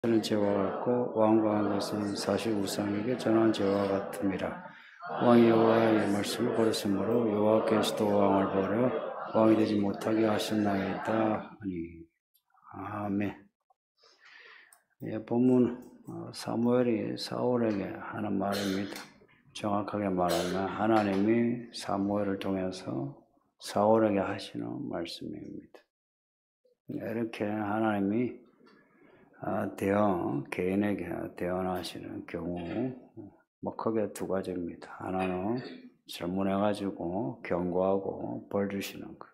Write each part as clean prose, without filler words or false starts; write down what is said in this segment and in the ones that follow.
는 죄와 같고 왕과 것은 사실 우상에게 전한 죄와 같음이라. 왕이 여호와의 말씀을 버렸으므로 여호와께서도 왕을 버려 왕이 되지 못하게 하셨나이다 하니. 아멘. 예, 본문 사무엘이 사울에게 하는 말입니다. 정확하게 말하면 하나님이 사무엘을 통해서 사울에게 하시는 말씀입니다. 이렇게 하나님이 개인에게 대언하시는 경우 크게 두 가지입니다. 하나는 질문해가지고 경고하고 벌 주시는 것.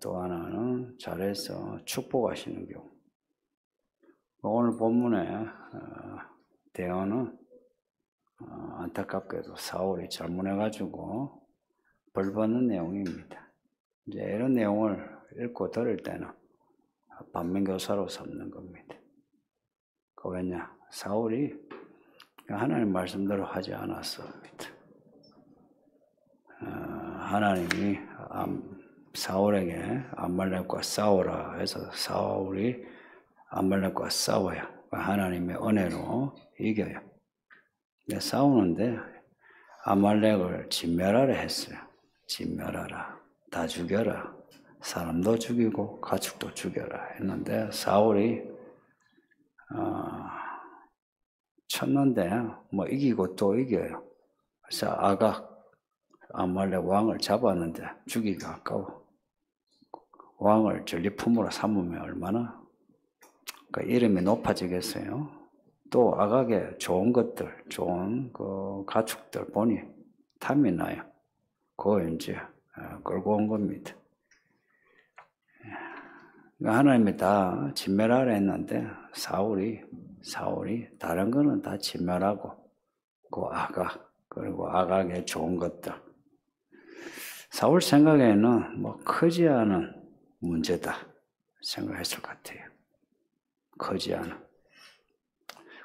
또 하나는 잘해서 축복하시는 경우. 오늘 본문의 대언은 안타깝게도 사울이 질문해가지고 벌 받는 내용입니다. 이제 이런 내용을 읽고 들을 때는 반면교사로 삼는 겁니다. 왜냐? 사울이 하나님 말씀대로 하지 않았습니다. 하나님이 사울에게 아말렉과 싸우라 해서 사울이 아말렉과 싸워요. 하나님의 은혜로 이겨요. 싸우는데 아말렉을 진멸하라 했어요. 진멸하라. 다 죽여라. 사람도 죽이고 가축도 죽여라 했는데 사울이 쳤는데 이기고 또 이겨요. 그래서 아각 아말렉 왕을 잡았는데 죽이기가 아까워. 왕을 전리품으로 삼으면 얼마나 이름이 높아지겠어요. 또 아각의 좋은 것들, 좋은 그 가축들 보니 탐이 나요. 그거 이제 끌고 온 겁니다. 하나님이 다 진멸하라 했는데 사울이 다른 거는 다 진멸하고 그 아각 그리고 아각의 좋은 것들 사울 생각에는 크지 않은 문제다 생각했을 것 같아요. 크지 않은.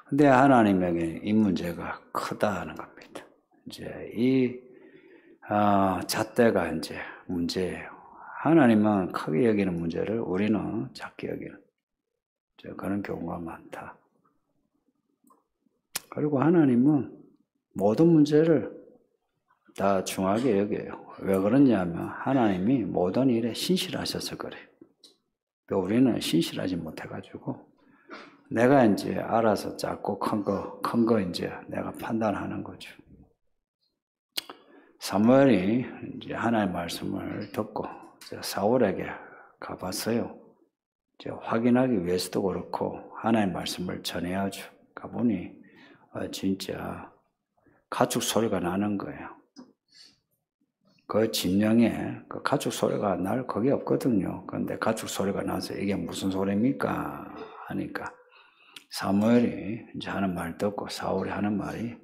근데 하나님에게 이 문제가 크다는 겁니다. 이제 이 잣대가 이제 문제예요. 하나님은 크게 여기는 문제를 우리는 작게 여기는 그런 경우가 많다. 그리고 하나님은 모든 문제를 다 중하게 여겨요. 왜 그러냐면 하나님이 모든 일에 신실하셔서 그래요. 우리는 신실하지 못해가지고 내가 이제 알아서 작고 큰 거 이제 내가 판단하는 거죠. 사무엘이 이제 하나님의 말씀을 듣고 사울에게 가봤어요. 확인하기 위해서도 그렇고 하나님의 말씀을 전해야죠. 가보니 진짜 가축 소리가 나는 거예요. 그 진영에 그 가축 소리가 날 그게 없거든요. 그런데 가축 소리가 나서 이게 무슨 소리입니까? 하니까 사무엘이 이제 하는 말 듣고 사울이 하는 말이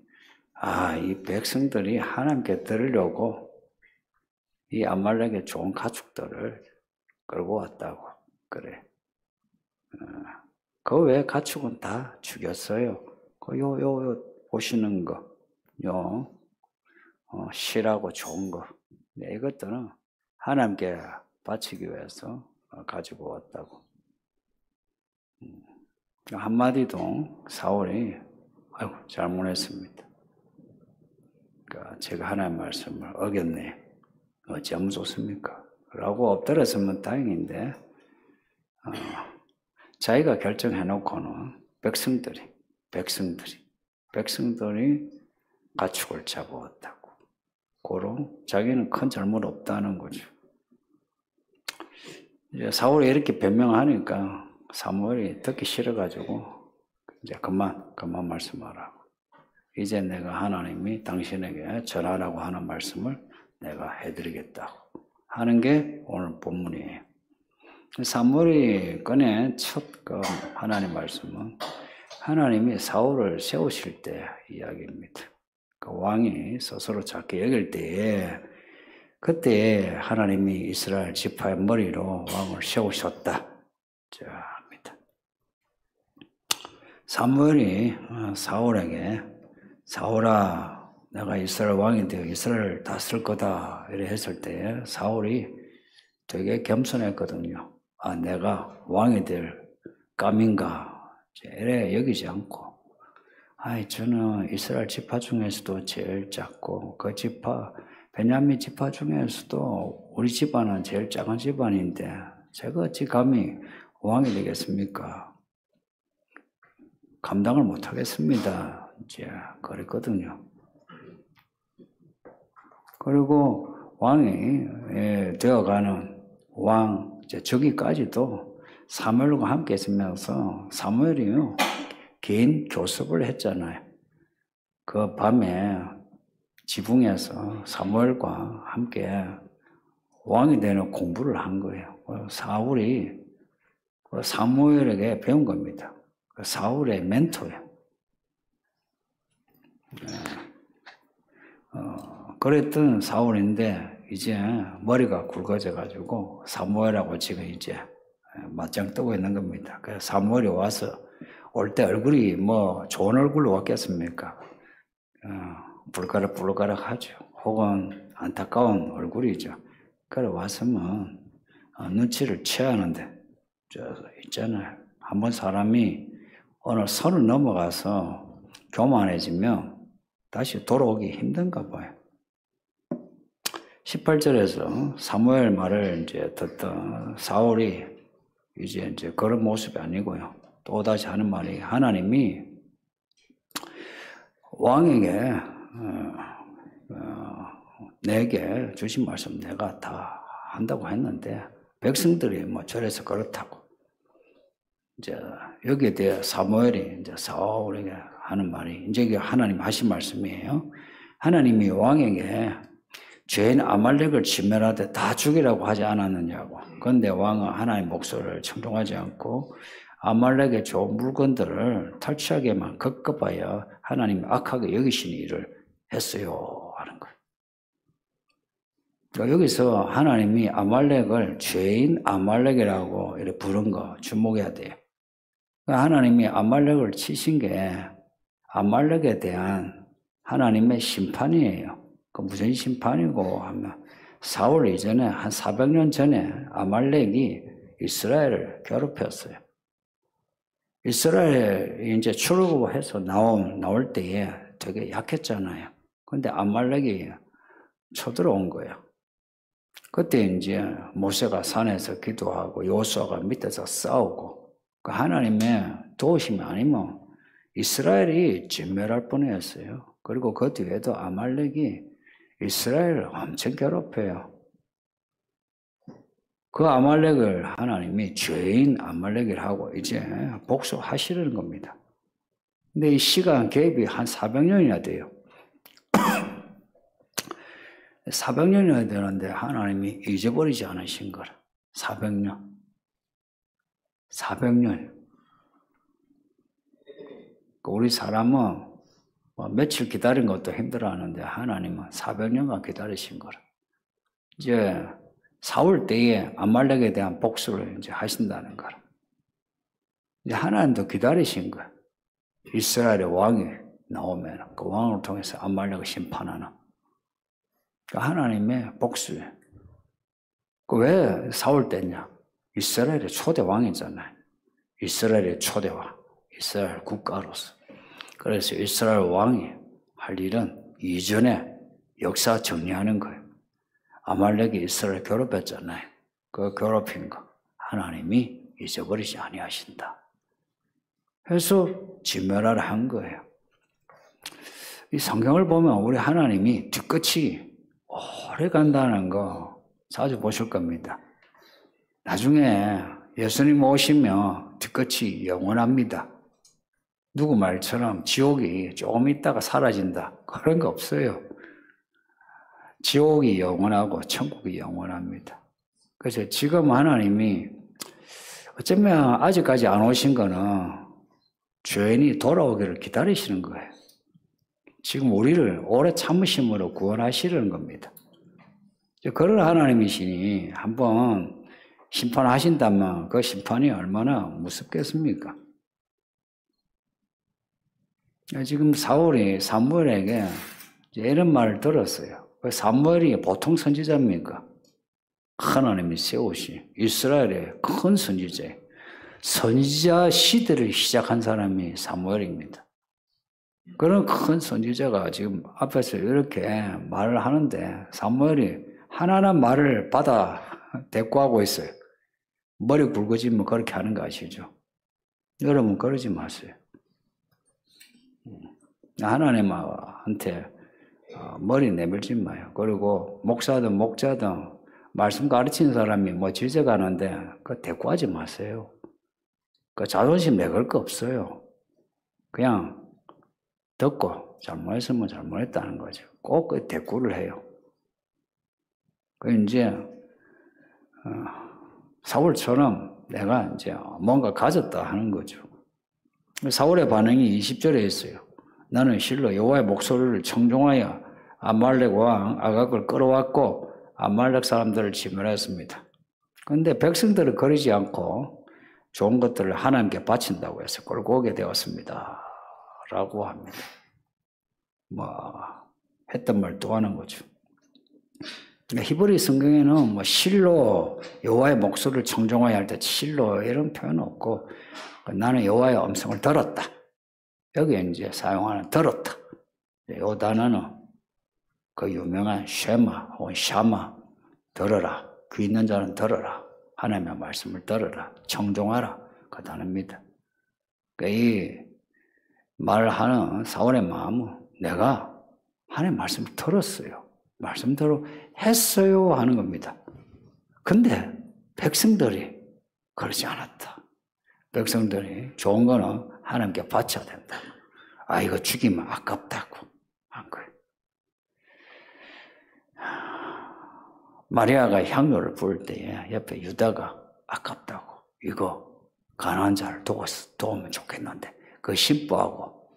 이 백성들이 하나님께 들으려고 이 아말렉의 좋은 가축들을 끌고 왔다고 그래. 그 외에 가축은 다 죽였어요. 요 보시는 거, 실하고 좋은 거, 이것들은 하나님께 바치기 위해서 가지고 왔다고. 한마디도 사울이 잘못했습니다. 제가 하나님 말씀을 어겼네. 어찌하면 좋습니까? 라고 엎드렸으면 다행인데 자기가 결정해놓고는 백성들이 가축을 잡아왔다고. 고로 자기는 큰 잘못 없다는 거죠. 이제 사울이 이렇게 변명하니까 사무엘이 듣기 싫어가지고 이제 그만 말씀하라고. 이제 내가 하나님이 당신에게 전하라고 하는 말씀을 내가 해드리겠다고 하는 게 오늘 본문이에요. 사무엘이 꺼낸 첫 하나님 말씀은 하나님이 사울을 세우실 때 이야기입니다. 왕이 스스로 작게 여길 때에 그때 하나님이 이스라엘 지파의 머리로 왕을 세우셨다. 합니다. 사무엘이 사울에게 사울아 내가 이스라엘 왕이 되어 이스라엘 다스릴 거다 이래 했을 때 사울이 되게 겸손했거든요. 내가 왕이 될 감인가 이래 여기지 않고, 저는 이스라엘 지파 중에서도 제일 작고, 그 지파, 베냐민 지파 중에서도 우리 집안은 제일 작은 집안인데, 제가 어찌 감히 왕이 되겠습니까? 감당을 못 하겠습니다. 이제 그랬거든요. 그리고 왕이 되어가는 왕, 저기까지도 사무엘과 함께 있으면서 사무엘이요, 개인 교습을 했잖아요. 그 밤에 지붕에서 사무엘과 함께 왕이 되는 공부를 한 거예요. 사울이 사무엘에게 배운 겁니다. 사울의 멘토예요. 그랬던 사울인데 이제 머리가 굵어져가지고 사무엘하고 지금 이제 맞짱 뜨고 있는 겁니다. 그래서 사무엘이 와서 올 때 얼굴이 뭐 좋은 얼굴로 왔겠습니까? 불가락불가락 하죠. 혹은 안타까운 얼굴이죠. 그래 왔으면 눈치를 채하는데, 있잖아요. 한번 사람이 오늘 선을 넘어가서 교만해지면 다시 돌아오기 힘든가 봐요. 18절에서 사무엘 말을 이제 듣던 사울이 이제 그런 모습이 아니고요. 또 다시 하는 말이, 하나님이 왕에게 내게 주신 말씀 내가 다 한다고 했는데 백성들이 뭐 저래서 그렇다고. 이제 여기에 대해 사무엘이 이제 사울에게 하는 말이, 이제 이게 하나님 하신 말씀이에요. 하나님이 왕에게 죄인 아말렉을 진멸하되 다 죽이라고 하지 않았느냐고. 그런데 왕은 하나님 목소리를 청종하지 않고 아말렉의 좋은 물건들을 탈취하게만 급급하여 하나님 악하게 여기시는 일을 했어요 하는 거예요. 그러니까 여기서 하나님이 아말렉을 죄인 아말렉이라고 이렇게 부른 거 주목해야 돼요. 그러니까 하나님이 아말렉을 치신 게 아말렉에 대한 하나님의 심판이에요. 그 무슨 심판이고 하면, 사울 이전에 한 400년 전에 아말렉이 이스라엘을 괴롭혔어요. 이스라엘이 이제 출애굽해서 나올 때에 되게 약했잖아요. 근데 아말렉이 쳐들어온 거예요. 그때 이제 모세가 산에서 기도하고 여호수아가 밑에서 싸우고, 그 하나님의 도우심이 아니면 이스라엘이 진멸할 뻔했어요. 그리고 그 뒤에도 아말렉이 이스라엘을 엄청 괴롭혀요. 그 아말렉을 하나님이 죄인 아말렉이라고 이제 복수하시려는 겁니다. 근데 이 시간 갭이 한 400년이나 돼요. 400년이나 되는데 하나님이 잊어버리지 않으신 거라. 400년. 400년. 우리 사람은 며칠 기다린 것도 힘들어하는데 하나님은 400년간 기다리신 거라. 이제 사울 때에 아말렉에 대한 복수를 이제 하신다는 거라. 이제 하나님도 기다리신 거야. 이스라엘의 왕이 나오면 그 왕을 통해서 아말렉을 심판하는. 하나님의 복수예요. 왜 사울 때냐? 이스라엘의 초대 왕이잖아요. 이스라엘의 초대 왕, 이스라엘 국가로서. 그래서 이스라엘 왕이 할 일은 이전에 역사 정리하는 거예요. 아말렉이 이스라엘 괴롭혔잖아요. 그 괴롭힌 거 하나님이 잊어버리지 아니하신다. 해서 진멸하라 한 거예요. 이 성경을 보면 우리 하나님이 뒤끝이 오래 간다는 거 자주 보실 겁니다. 나중에 예수님 오시면 뒤끝이 영원합니다. 누구 말처럼 지옥이 조금 있다가 사라진다. 그런 거 없어요. 지옥이 영원하고 천국이 영원합니다. 그래서 지금 하나님이 어쩌면 아직까지 안 오신 거는 죄인이 돌아오기를 기다리시는 거예요. 지금 우리를 오래 참으심으로 구원하시려는 겁니다. 그런 하나님이시니 한번 심판하신다면 그 심판이 얼마나 무섭겠습니까? 지금 사울이 사무엘에게 이런 말을 들었어요. 사무엘이 보통 선지자입니까? 하나님이 세우신 이스라엘의 큰 선지자예요. 선지자 시대를 시작한 사람이 사무엘입니다. 그런 큰 선지자가 지금 앞에서 이렇게 말을 하는데 사무엘이 하나하나 말을 받아 대꾸하고 있어요. 머리 굵어지면 그렇게 하는 거 아시죠? 여러분 그러지 마세요. 하나님한테 머리 내밀지 마요. 그리고 목사든 목자든 말씀 가르치는 사람이 뭐 질서가는데 그 대꾸하지 마세요. 그 자존심 내걸 거 없어요. 그냥 듣고 잘못했으면 잘못했다는 거죠. 꼭 그 대꾸를 해요. 그 이제 사울처럼 내가 이제 뭔가 가졌다 하는 거죠. 사울의 반응이 20절에 있어요. 나는 실로 여호와의 목소리를 청종하여 아말렉 왕 아각을 끌어왔고 아말렉 사람들을 진멸했습니다. 그런데 백성들은 그러지 않고 좋은 것들을 하나님께 바친다고 해서 꼴고 오게 되었습니다. 라고 합니다. 했던 말 또 하는 거죠. 히브리 성경에는 실로 여호와의 목소리를 청종하여 할 때 실로 이런 표현 없고 나는 여호와의 음성을 들었다. 여기 이제 사용하는 들었다. 이 단어는 그 유명한 쉐마 혹은 샤마 들어라. 귀 있는 자는 들어라. 하나님의 말씀을 들어라. 청종하라. 그 단어입니다. 이 말하는 사울의 마음은 내가 하나님의 말씀을 들었어요. 말씀대로 했어요 하는 겁니다. 근데 백성들이 그러지 않았다. 백성들이 좋은 거는 하나님께 바쳐야 된다. 이거 죽이면 아깝다고 한 거예요. 마리아가 향료를 부을 때에 옆에 유다가 아깝다고 이거 가난한 자를 도우면 좋겠는데 그 심보하고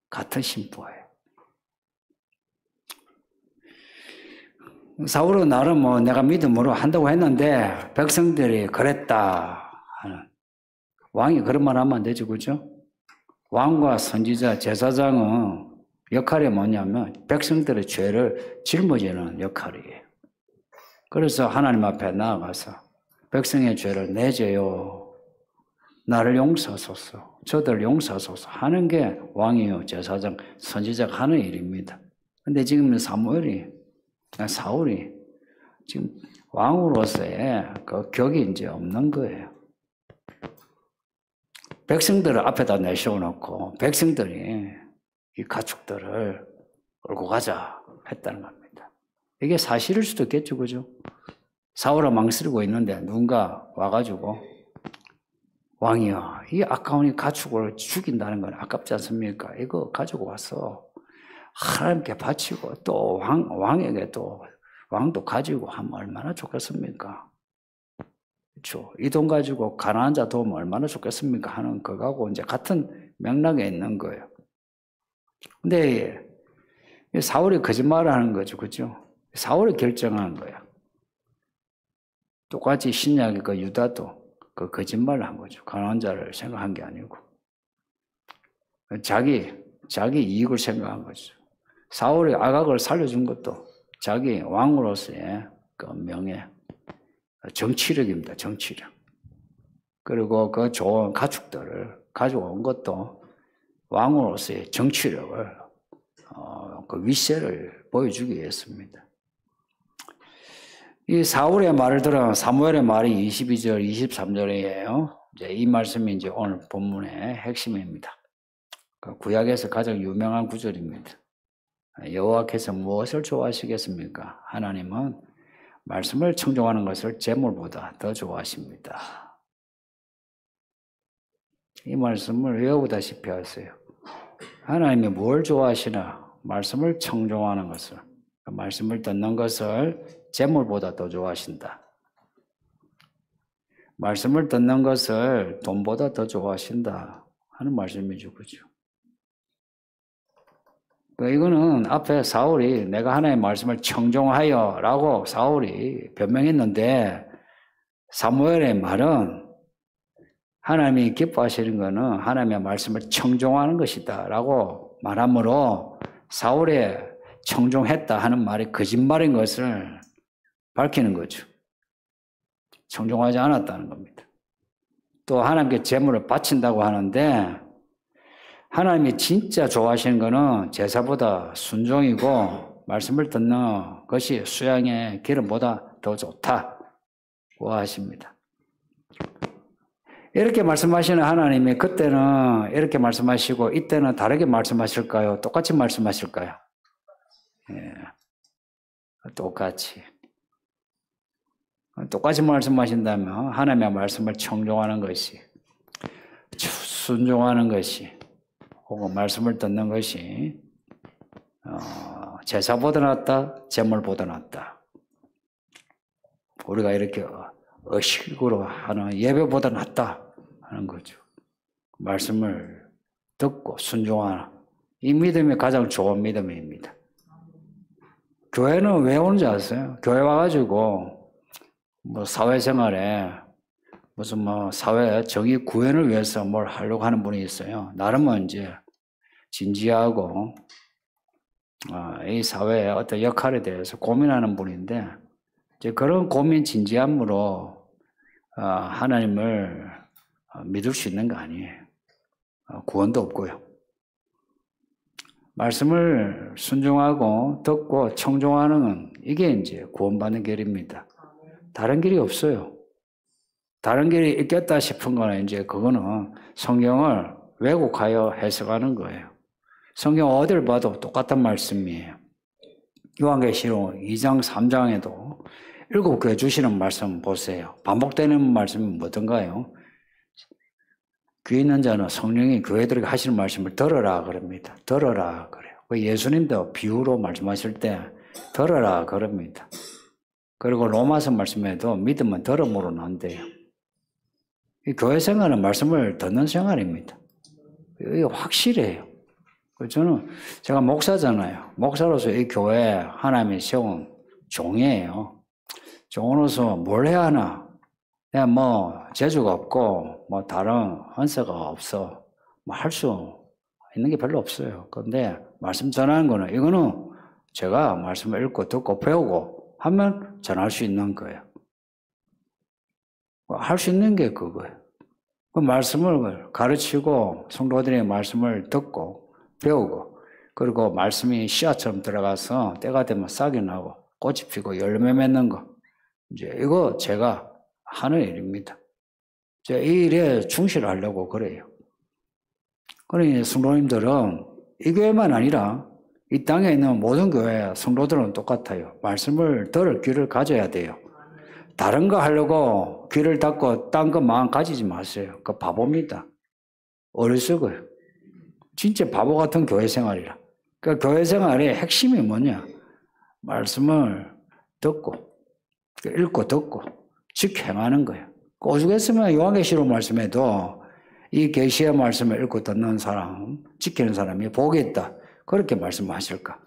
같은 심보예요. 사울은 나름 내가 믿음으로 한다고 했는데 백성들이 그랬다 하는 왕이 그런 말 하면 안 되죠, 그죠? 왕과 선지자, 제사장은 역할이 뭐냐면 백성들의 죄를 짊어지는 역할이에요. 그래서 하나님 앞에 나아가서 백성의 죄를 내죄요. 나를 용서하소서. 저들 용서하소서 하는 게 왕이요, 제사장, 선지자가 하는 일입니다. 근데 지금 사울이 지금 왕으로서의 그 격이 이제 없는 거예요. 백성들을 앞에다 내세워놓고 백성들이 이 가축들을 끌고 가자 했다는 겁니다. 이게 사실일 수도 있겠죠, 그죠? 사울은 망설이고 있는데 누군가 와가지고 왕이여, 이 아까운 이 가축을 죽인다는 건 아깝지 않습니까? 이거 가지고 와서 하나님께 바치고 또 왕에게 또 왕도 가지고 하면 얼마나 좋겠습니까? 그렇죠? 이 돈 가지고 가난한 자 도우면 얼마나 좋겠습니까? 하는 그거하고 이제 같은 맥락에 있는 거예요. 근데 사울이 거짓말을 하는 거죠, 그렇죠? 사울이 결정하는 거야. 똑같이 신약의 그 유다도 그 거짓말을 한 거죠. 가난한 자를 생각한 게 아니고 자기 이익을 생각한 거죠. 사울이 아각을 살려준 것도 자기 왕으로서의 그 명예, 정치력입니다. 정치력. 그리고 그 좋은 가축들을 가지고 온 것도 왕으로서의 정치력을 그 위세를 보여주기 위해서입니다. 이 사울의 말을 들어 사무엘의 말이 22절, 23절이에요. 이제 이 말씀이 이제 오늘 본문의 핵심입니다. 그 구약에서 가장 유명한 구절입니다. 여호와께서 무엇을 좋아하시겠습니까? 하나님은 말씀을 청종하는 것을 재물보다 더 좋아하십니다. 이 말씀을 외워보다시피 하세요. 하나님이 뭘 좋아하시나? 말씀을 청종하는 것을, 말씀을 듣는 것을 재물보다 더 좋아하신다. 말씀을 듣는 것을 돈보다 더 좋아하신다 하는 말씀이죠, 그죠? 이거는 앞에 사울이 내가 하나님의 말씀을 청종하여 라고 사울이 변명했는데 사무엘의 말은 하나님이 기뻐하시는 것은 하나님의 말씀을 청종하는 것이다 라고 말하므로 사울의 청종했다 하는 말이 거짓말인 것을 밝히는 거죠. 청종하지 않았다는 겁니다. 또 하나님께 제물을 바친다고 하는데 하나님이 진짜 좋아하시는 거는 제사보다 순종이고 말씀을 듣는 것이 수양의 기름보다 더 좋다고 하십니다. 이렇게 말씀하시는 하나님이 그때는 이렇게 말씀하시고 이때는 다르게 말씀하실까요? 똑같이 말씀하실까요? 예, 똑같이 말씀하신다면 하나님의 말씀을 청종하는 것이, 순종하는 것이, 혹은 말씀을 듣는 것이 제사보다 낫다, 제물보다 낫다. 우리가 이렇게 의식으로 하는 예배보다 낫다 하는 거죠. 말씀을 듣고 순종하는 이 믿음이 가장 좋은 믿음입니다. 교회는 왜 오는지 아세요? 교회 와가지고 사회생활에 무슨 사회 정의 구현을 위해서 뭘 하려고 하는 분이 있어요. 나름은 이제 진지하고 이 사회의 어떤 역할에 대해서 고민하는 분인데 이제 그런 고민 진지함으로 하나님을 믿을 수 있는 거 아니에요. 구원도 없고요. 말씀을 순종하고 듣고 청종하는 이게 이제 구원받는 길입니다. 다른 길이 없어요. 다른 길이 있겠다 싶은 거는 이제 그거는 성경을 왜곡하여 해석하는 거예요. 성경 어딜 봐도 똑같은 말씀이에요. 요한계시록 2장 3장에도 7교회 주시는 말씀 보세요. 반복되는 말씀은 뭐든가요? 귀 있는 자는 성령이 교회들에게 하시는 말씀을 들어라 그럽니다. 들어라 그래요. 예수님도 비유로 말씀하실 때 들어라 그럽니다. 그리고 로마서 말씀에도 믿음은 들음으로 난대요. 이 교회 생활은 말씀을 듣는 생활입니다. 이게 확실해요. 저는 제가 목사잖아요. 목사로서 이 교회 하나님이 세운 종이에요. 종으로서 뭘 해야 하나? 그냥 재주가 없고 다른 헌세가 없어. 할 수 있는 게 별로 없어요. 그런데 말씀 전하는 거는 이거는 제가 말씀을 읽고 듣고 배우고 하면 전할 수 있는 거예요. 할 수 있는 게 그거예요. 그 말씀을 가르치고 성도들의 말씀을 듣고 배우고 그리고 말씀이 씨앗처럼 들어가서 때가 되면 싹이 나고 꽃이 피고 열매 맺는 거 이제 이거 제가 하는 일입니다. 제가 이 일에 충실하려고 그래요. 그러니 성도님들은 이 교회만 아니라 이 땅에 있는 모든 교회 성도들은 똑같아요. 말씀을 들을 귀를 가져야 돼요. 다른 거 하려고 귀를 닫고 딴 거 마음 가지지 마세요. 그거 바보입니다. 어리석어요. 진짜 바보 같은 교회 생활이라. 그러니까 교회 생활의 핵심이 뭐냐? 말씀을 듣고 읽고 듣고 즉 행하는 거예요. 오죽했으면 요한계시록 말씀에도 이 계시의 말씀을 읽고 듣는 사람, 지키는 사람이 복이 있다. 그렇게 말씀하실까?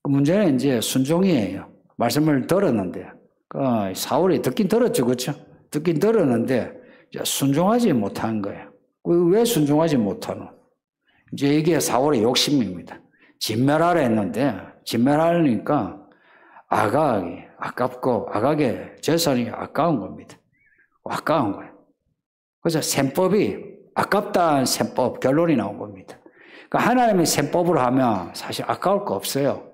문제는 이제 순종이에요. 말씀을 들었는데 사울이 듣긴 들었죠, 그렇죠? 듣긴 들었는데 순종하지 못한 거예요. 왜 순종하지 못하노? 이제 이게 사울의 욕심입니다. 진멸하려 했는데 진멸하려니까 아각이 아깝고 아각의 재산이 아까운 겁니다. 아까운 거예요. 그래서 셈법이 아깝다는 셈법 결론이 나온 겁니다. 그러니까 하나님의 셈법으로 하면 사실 아까울 거 없어요.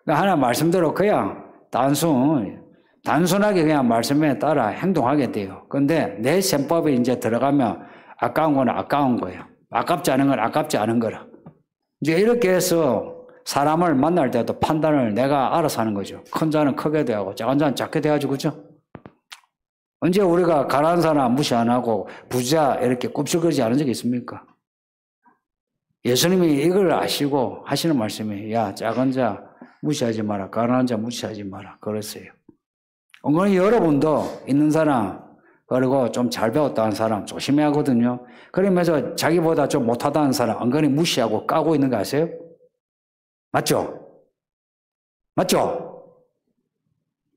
그러니까 하나님 말씀대로 그냥 단순하게 그냥 말씀에 따라 행동하게 돼요. 그런데 내 셈법이 이제 들어가면 아까운 건 아까운 거예요. 아깝지 않은 건 아깝지 않은 거라. 이제 이렇게 해서 사람을 만날 때도 판단을 내가 알아서 하는 거죠. 큰 자는 크게 대하고 작은 자는 작게 대하죠. 그죠? 언제 우리가 가난한 사람 무시 안 하고 부자 이렇게 꼽질거리지 않은 적이 있습니까? 예수님이 이걸 아시고 하시는 말씀이 야 작은 자 무시하지 마라. 가난한 자 무시하지 마라. 그랬어요. 은근히 여러분도 있는 사람 그리고 좀 잘 배웠다는 사람 조심해야 하거든요. 그러면서 자기보다 좀 못하다는 사람 은근히 무시하고 까고 있는 거 아세요? 맞죠? 맞죠?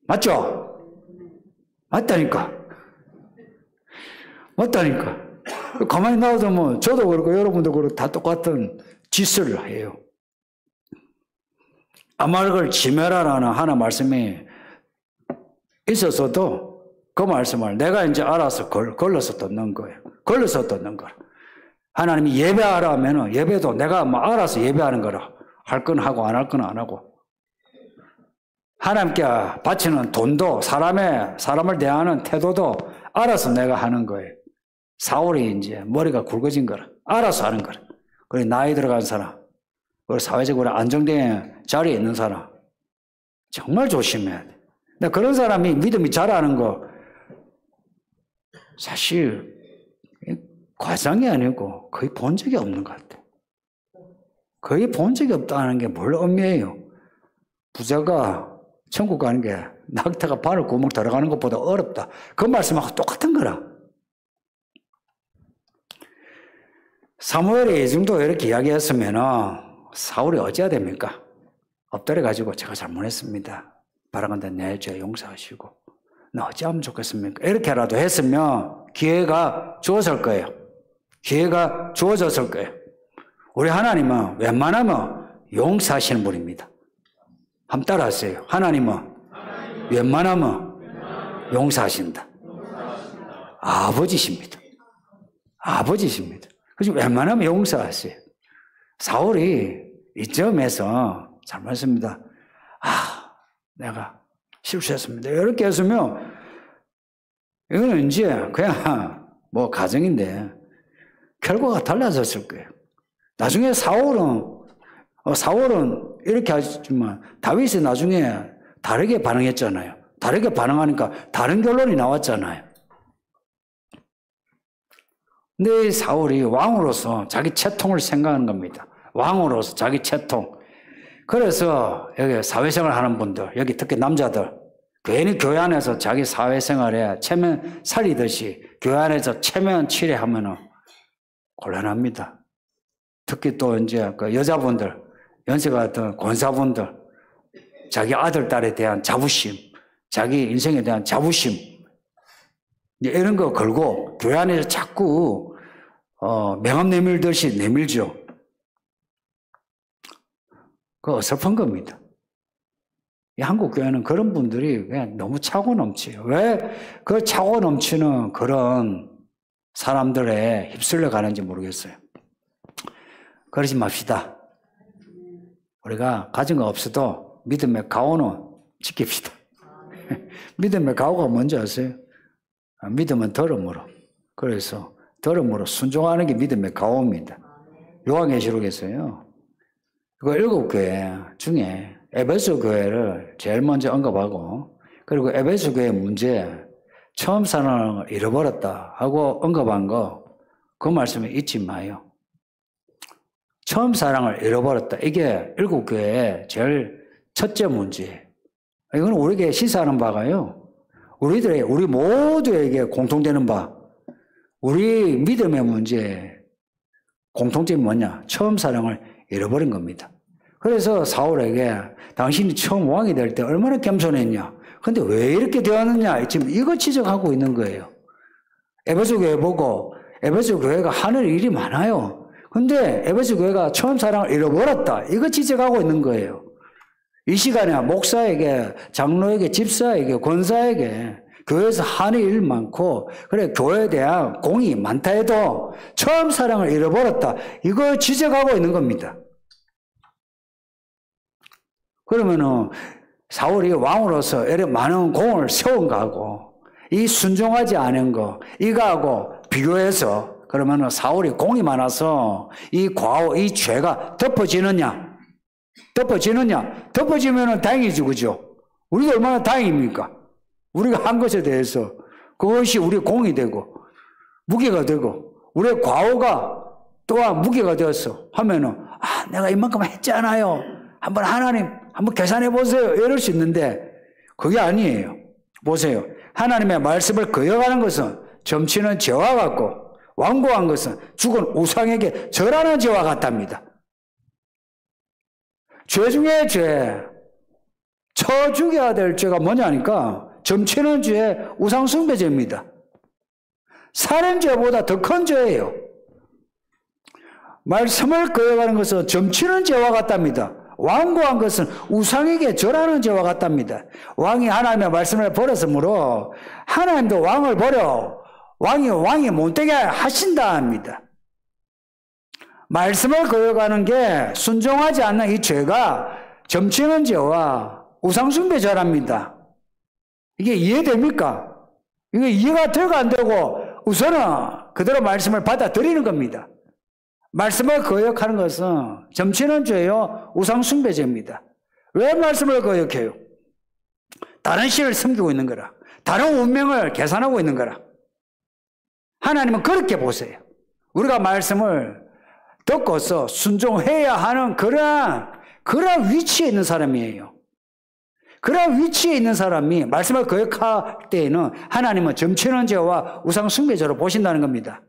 맞죠? 맞다니까. 맞다니까. 가만히 놔두면 저도 그렇고 여러분도 그렇고 다 똑같은 짓을 해요. 아말렉을 지멸하라는 하나 말씀이 있었어도 그 말씀을 내가 이제 알아서 걸러서 듣는 거예요. 걸러서 듣는 거라. 하나님이 예배하라 하면은 예배도 내가 뭐 알아서 예배하는 거라. 할 건 하고 안 할 건 안 하고. 하나님께 바치는 돈도 사람을 대하는 태도도 알아서 내가 하는 거예요. 사울이 이제 머리가 굵어진 거라. 알아서 하는 거라. 그리고 나이 들어간 사람, 그리고 사회적으로 안정된 자리에 있는 사람, 정말 조심해야 돼. 근데 그런 사람이 믿음이 잘하는 거, 사실, 과장이 아니고 거의 본 적이 없는 것 같아. 거의 본 적이 없다는 게 뭘 의미해요? 부자가 천국 가는 게 낙타가 바늘 구멍 들어가는 것보다 어렵다. 그 말씀하고 똑같은 거라. 사무엘이 이 정도 이렇게 이야기했으면 사울이 어찌해야 됩니까? 엎드려가지고 제가 잘못했습니다. 바라건대 내 죄 용서하시고 나 어찌하면 좋겠습니까? 이렇게라도 했으면 기회가 주어질 거예요. 기회가 주어졌을 거예요. 우리 하나님은 웬만하면 용서하시는 분입니다. 한번 따라하세요. 하나님은 웬만하면 용서하신다. 아버지십니다. 아버지십니다. 그래서 웬만하면 용서하세요. 사울이 이 점에서 잘못했습니다. 내가 실수했습니다. 이렇게 했으면 이거는 이제 그냥 뭐 가정인데 결과가 달라졌을 거예요. 나중에 사울은 이렇게 하지만 다윗이 나중에 다르게 반응했잖아요. 다르게 반응하니까 다른 결론이 나왔잖아요. 근데 사울이 왕으로서 자기 채통을 생각하는 겁니다. 왕으로서 자기 채통. 그래서 여기 사회생활 하는 분들, 여기 특히 남자들, 괜히 교회 안에서 자기 사회생활에 체면 살리듯이 교회 안에서 체면 치레하면은 곤란합니다. 특히 또 이제 그 여자분들, 연세가 든 권사분들, 자기 아들, 딸에 대한 자부심, 자기 인생에 대한 자부심, 이런 거 걸고 교회 안에서 자꾸 명함 내밀듯이 내밀죠. 그 어설픈 겁니다. 이 한국 교회는 그런 분들이 그냥 너무 차고 넘쳐요. 왜 그 차고 넘치는 그런 사람들에 휩쓸려 가는지 모르겠어요. 그러지 맙시다. 우리가 가진 거 없어도 믿음의 가오는 지킵시다. 믿음의 가오가 뭔지 아세요? 믿음은 들음으로. 그래서 들음으로 순종하는 게 믿음의 가오입니다. 요한계시록에서요. 그 7교회 중에 에베소 교회를 제일 먼저 언급하고, 그리고 에베소 교회 문제, 처음 사랑을 잃어버렸다 하고 언급한 거, 그 말씀에 잊지 마요. 처음 사랑을 잃어버렸다. 이게 7교회의 제일 첫째 문제. 이건 우리에게 시사하는 바가요. 우리 모두에게 공통되는 바. 우리 믿음의 문제, 공통점이 뭐냐? 처음 사랑을 잃어버린 겁니다. 그래서 사울에게 당신이 처음 왕이 될 때 얼마나 겸손했냐? 근데 왜 이렇게 되었느냐? 지금 이거 지적하고 있는 거예요. 에베소 교회 보고 에베소 교회가 하늘 일이 많아요. 근데 에베소 교회가 처음 사랑을 잃어버렸다. 이거 지적하고 있는 거예요. 이 시간에 목사에게, 장로에게, 집사에게, 권사에게 교회에서 하는 일 많고, 그래 교회에 대한 공이 많다 해도 처음 사랑을 잃어버렸다. 이거 지적하고 있는 겁니다. 그러면은 사울이 왕으로서 이렇게 많은 공을 세운 거하고 이 순종하지 않은 거 이거하고 비교해서 그러면은 사울이 공이 많아서 이 과오, 이 죄가 덮어지느냐? 덮어지면은 다행이지, 그죠? 우리도 얼마나 다행입니까? 우리가 한 것에 대해서 그것이 우리의 공이 되고 무게가 되고 우리의 과오가 또한 무게가 되었어 하면은 내가 이만큼 했잖아요. 하나님 한번 계산해 보세요. 이럴 수 있는데 그게 아니에요. 보세요. 하나님의 말씀을 거역하는 것은 점치는 죄와 같고 완고한 것은 죽은 우상에게 절하는 죄와 같답니다. 죄 중에 죄, 쳐 죽여야 될 죄가 뭐냐니까 점치는 죄, 우상숭배죄입니다. 살인죄보다 더 큰 죄예요. 말씀을 거역하는 것은 점치는 죄와 같답니다. 완고한 것은 우상에게 절하는 죄와 같답니다. 왕이 하나님의 말씀을 버렸으므로 하나님도 왕을 버려 왕이 못되게 하신다 합니다. 말씀을 거역하는 게 순종하지 않는 이 죄가 점치는 죄와 우상숭배 죄랍니다. 이게 이해됩니까? 이게 이해가 되고 안 되고 우선은 그대로 말씀을 받아들이는 겁니다. 말씀을 거역하는 것은 점치는 죄요, 우상숭배죄입니다. 왜 말씀을 거역해요? 다른 신을 섬기고 있는 거라. 다른 운명을 계산하고 있는 거라. 하나님은 그렇게 보세요. 우리가 말씀을 듣고서 순종해야 하는 그러한 위치에 있는 사람이에요. 그러한 위치에 있는 사람이 말씀을 거역할 때에는 하나님은 점치는 죄와 우상숭배죄로 보신다는 겁니다.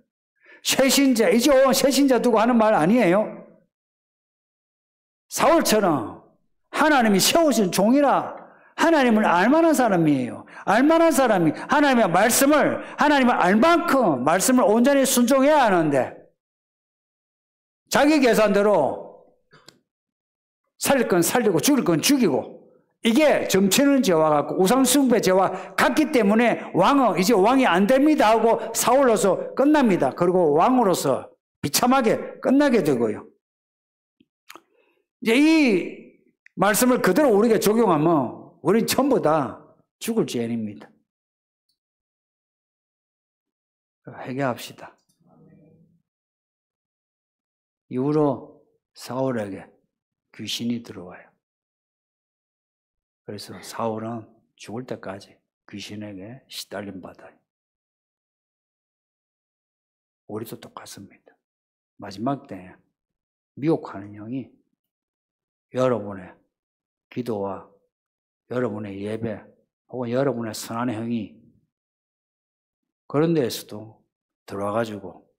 새신자, 이제 온 새신자 두고 하는 말 아니에요. 사울처럼 하나님이 세우신 종이라 하나님을 알만한 사람이에요. 알만한 사람이 하나님의 말씀을, 하나님을 알 만큼 말씀을 온전히 순종해야 하는데 자기 계산대로 살릴 건 살리고 죽일 건 죽이고 이게 점치는 죄와 같고 우상숭배 죄와 같기 때문에 왕은 이제 왕이 안 됩니다 하고 사울로서 끝납니다. 그리고 왕으로서 비참하게 끝나게 되고요. 이제 이 말씀을 그대로 우리에게 적용하면 우리 전부 다 죽을 죄인입니다. 회개합시다. 이후로 사울에게 귀신이 들어와요. 그래서 사울은 죽을 때까지 귀신에게 시달림 받아요. 우리도 똑같습니다. 마지막 때 미혹하는 영이 여러분의 기도와 여러분의 예배 혹은 여러분의 선한 행위 그런 데에서도 들어와가지고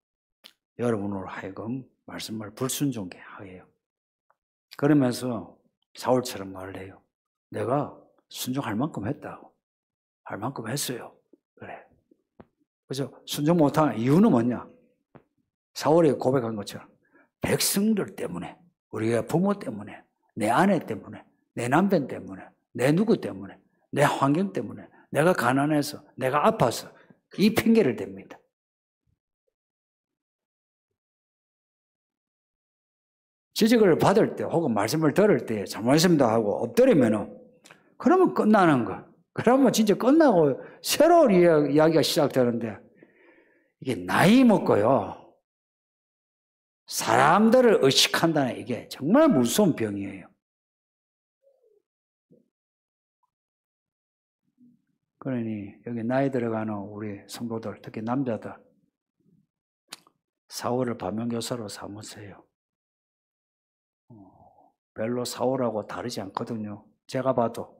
여러분으로 하여금 말씀을 불순종하게 해요. 그러면서 사울처럼 말을 해요. 내가 순종할 만큼 했다고. 할 만큼 했어요. 그래. 그래서 순종 못하는 이유는 뭐냐? 사울이 고백한 것처럼 백성들 때문에, 우리의 부모 때문에, 내 아내 때문에, 내 남편 때문에, 내 누구 때문에, 내 환경 때문에, 내가 가난해서, 내가 아파서 이 핑계를 댑니다. 지적을 받을 때 혹은 말씀을 들을 때 잘못했습니다 하고 엎드리면은 그러면 끝나는 거. 그러면 진짜 끝나고 새로운 이야기가 시작되는데 이게 나이 먹고요. 사람들을 의식한다는 이게 정말 무서운 병이에요. 그러니 여기 나이 들어가는 우리 성도들, 특히 남자들 사울을 반면교사로 삼으세요. 별로 사울하고 다르지 않거든요. 제가 봐도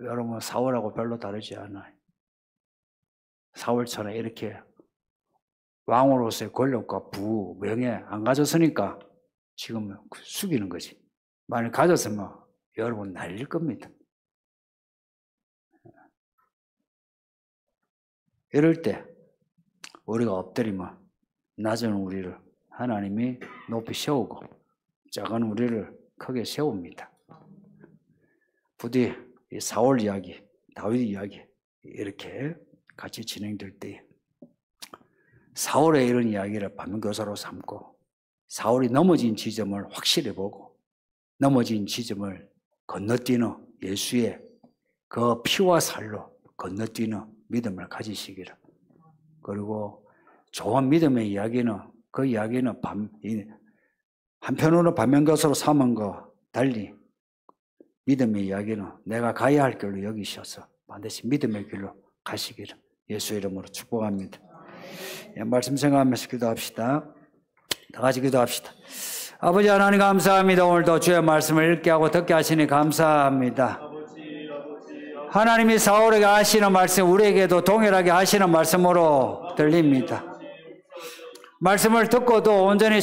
여러분 사울하고 별로 다르지 않아요. 사울처럼 이렇게 왕으로서의 권력과 부, 명예 안 가졌으니까 지금 숙이는 거지. 만약 가졌으면 여러분 날릴 겁니다. 이럴 때 우리가 엎드리면 낮은 우리를 하나님이 높이 세우고 작은 우리를 크게 세웁니다. 부디 이 사울 이야기, 다윗 이야기 이렇게 같이 진행될 때 사울의 이런 이야기를 반면교사로 삼고 사울이 넘어진 지점을 확실히 보고 넘어진 지점을 건너뛰는 예수의 그 피와 살로 건너뛰는 믿음을 가지시기를. 그리고 좋은 믿음의 이야기는 그 이야기는 한편으로 반면교사로 삼은 거 달리 믿음의 이야기는 내가 가야 할 길로 여기셔서 반드시 믿음의 길로 가시기를 예수 이름으로 축복합니다. 말씀 생각하면서 기도합시다. 다 같이 기도합시다. 아버지 하나님 감사합니다. 오늘도 주의 말씀을 읽게 하고 듣게 하시니 감사합니다. 하나님이 사울에게 하시는 말씀 우리에게도 동일하게 하시는 말씀으로 들립니다. 말씀을 듣고도 온전히